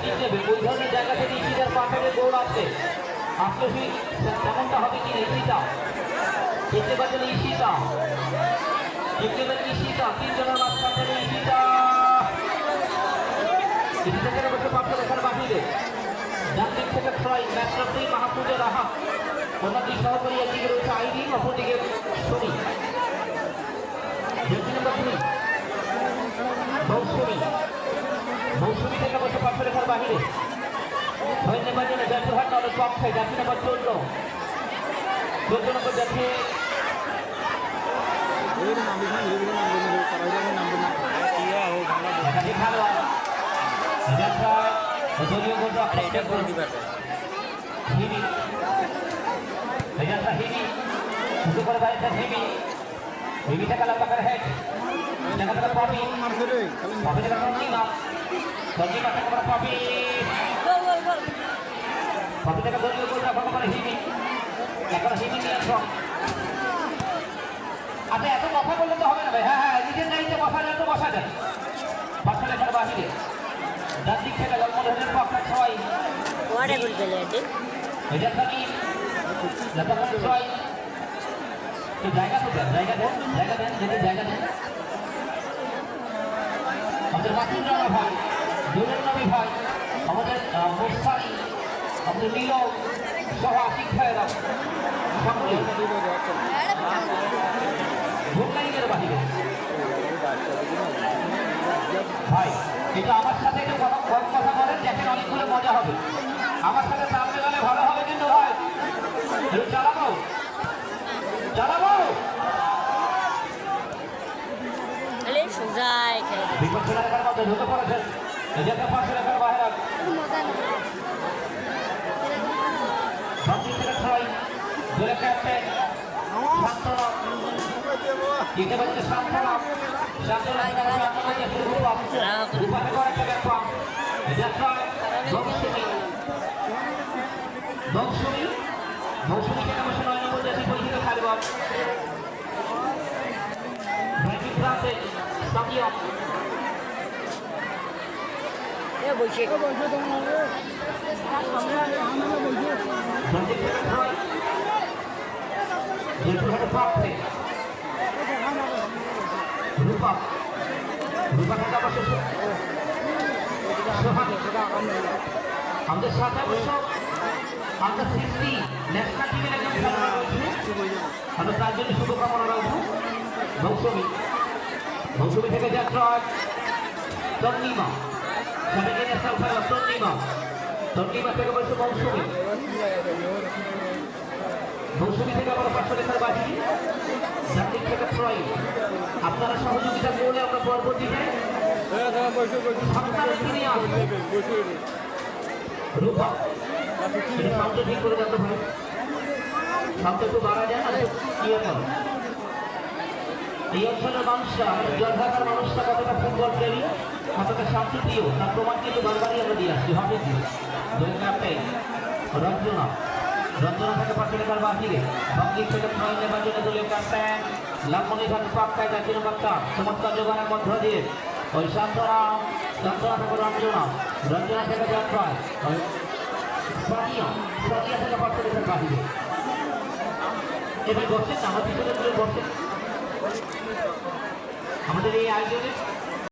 batting নেবে ওই ধরনের জায়গা থেকে ইশিতার পা থেকে গোল আসছে আসলে তেমনটা হবে কিনা ইশিতা দেখতে পাচ্ছেন ইশিতা দেখতে পাচ্ছেন ইশিতা তিনজনের মাঝখান থেকে ইশিতা ইশিতা থেকে বসে পাঁচশো রেখার বাহিরে ডান দিক থেকে ট্রাই ম্যাচ রফি মাহফুজুর রাহা অন্যদিক সহকারী একদিকে রয়েছে আইডি অপরদিকে শনি জার্সি নাম্বার 2 মৌসুমী মৌসুমী থেকে বসে পাঁচশো রেখার বাহিরে ছয় নম্বর জন্য জাতীয় দলের পক্ষে জার্সি নাম্বার 14 নম্বর জাতীয় দলীয় গোলরক্ষক হিমি শুরু করে দাঁড়িয়েছে হিমি থেকে লম্বাকার হেড দেখা থেকে পপি পপি থেকে সঞ্জিমা সঞ্জিমা থেকে করে পপি পপি থেকে দলীয় গোলরক্ষক করে হিমি এখন হিমি নিয়ন্ত্রণ আচ্ছা এত কথা বললে তো হবে না ভাই হ্যাঁ নিজের দায়িত্বে বসা যায় তো বসা যায় পাঁচশো লেখার বাহিরে ডান দিক থেকে লম্বনের পক্ষে ছয় জায়গা কোথায় জায়গা দেন যদি জায়গা দেন আমাদের মাসুদরা ভাই দুরের নবী ভাই আমাদের মোস্তারি আমাদের নীল সহ আশিক ভাইয়েরা সকলে ভোটলাইনের বাহিরে ভাই কিন্তু আমার সাথে একটু কম কথা বলেন দেখেন অনেকগুলো মজা হবে আমার সাথে সামনে গেলে ভালো হবে কিন্তু ভাই চালাবো চালাবো বিপদ ছেলে দেখার মধ্যে ঢুকে পড়েছেন এটাকে পাশে রেখার বাইরে সবদিক থেকে ছয় দলের ক্যাপ্টেন শান্তনা দিতে পারছে শান্তনা রূপাকে করে একটা ব্যাপার মৌসুমী থেকে বসে 9 নম্বর জাতীয় পরিচিত খেলোয়াড় ব্যাটিং প্রান্তে সামিয়া রূপা রূপা থেকে বসে আমাদের সাথে অবশ্য আমাদের সৃষ্টি ন্যাশনাল টিমের একজন খেলোয়াড় রয়েছে আমরা তার জন্য শুভকামনা রাখবো মৌসুমী থেকে যাত্রা তন্নিমা সেটাকে ন্যাশনাল খেলোয়াড় তন্নিমা থেকে বলছে মৌসুমী থেকে আমরা পাঁচশো লেখার বাহিনী জাতির থেকে ট্রয় আপনারা সহযোগিতা করলে আমরা পরবর্তীতে রূপা শান্ত ঠিক করে যাতে ভাই শান্ত একটু বাড়া যায় না ইয়ে করো এই অঞ্চলের মানুষরা জলঢাকার মানুষরা কতটা ফুটবল প্রেমী কতটা শান্তিপ্রিয় তার প্রমাণ কিন্তু বারবারই আমরা দিয়ে আসছি হবে কি রঞ্জনা থেকে পাঁচশো লেখার বাহিরে সঙ্গীত থেকে ছয় নেবার জন্য দলীয় ক্যাপ্টেন লালমনি ঘাট পাক্কায় জাতীয় বার্তা চমৎকার যোগানের মধ্য দিয়ে ওই শান্তনা থেকে রঞ্জনা থেকে যাত্রায় সাদিয়া থেকে পাঁচশো লেখার বাহিরে এবার বসছেন আমার পিছনে বসছেন আমাদের এই আয়োজনে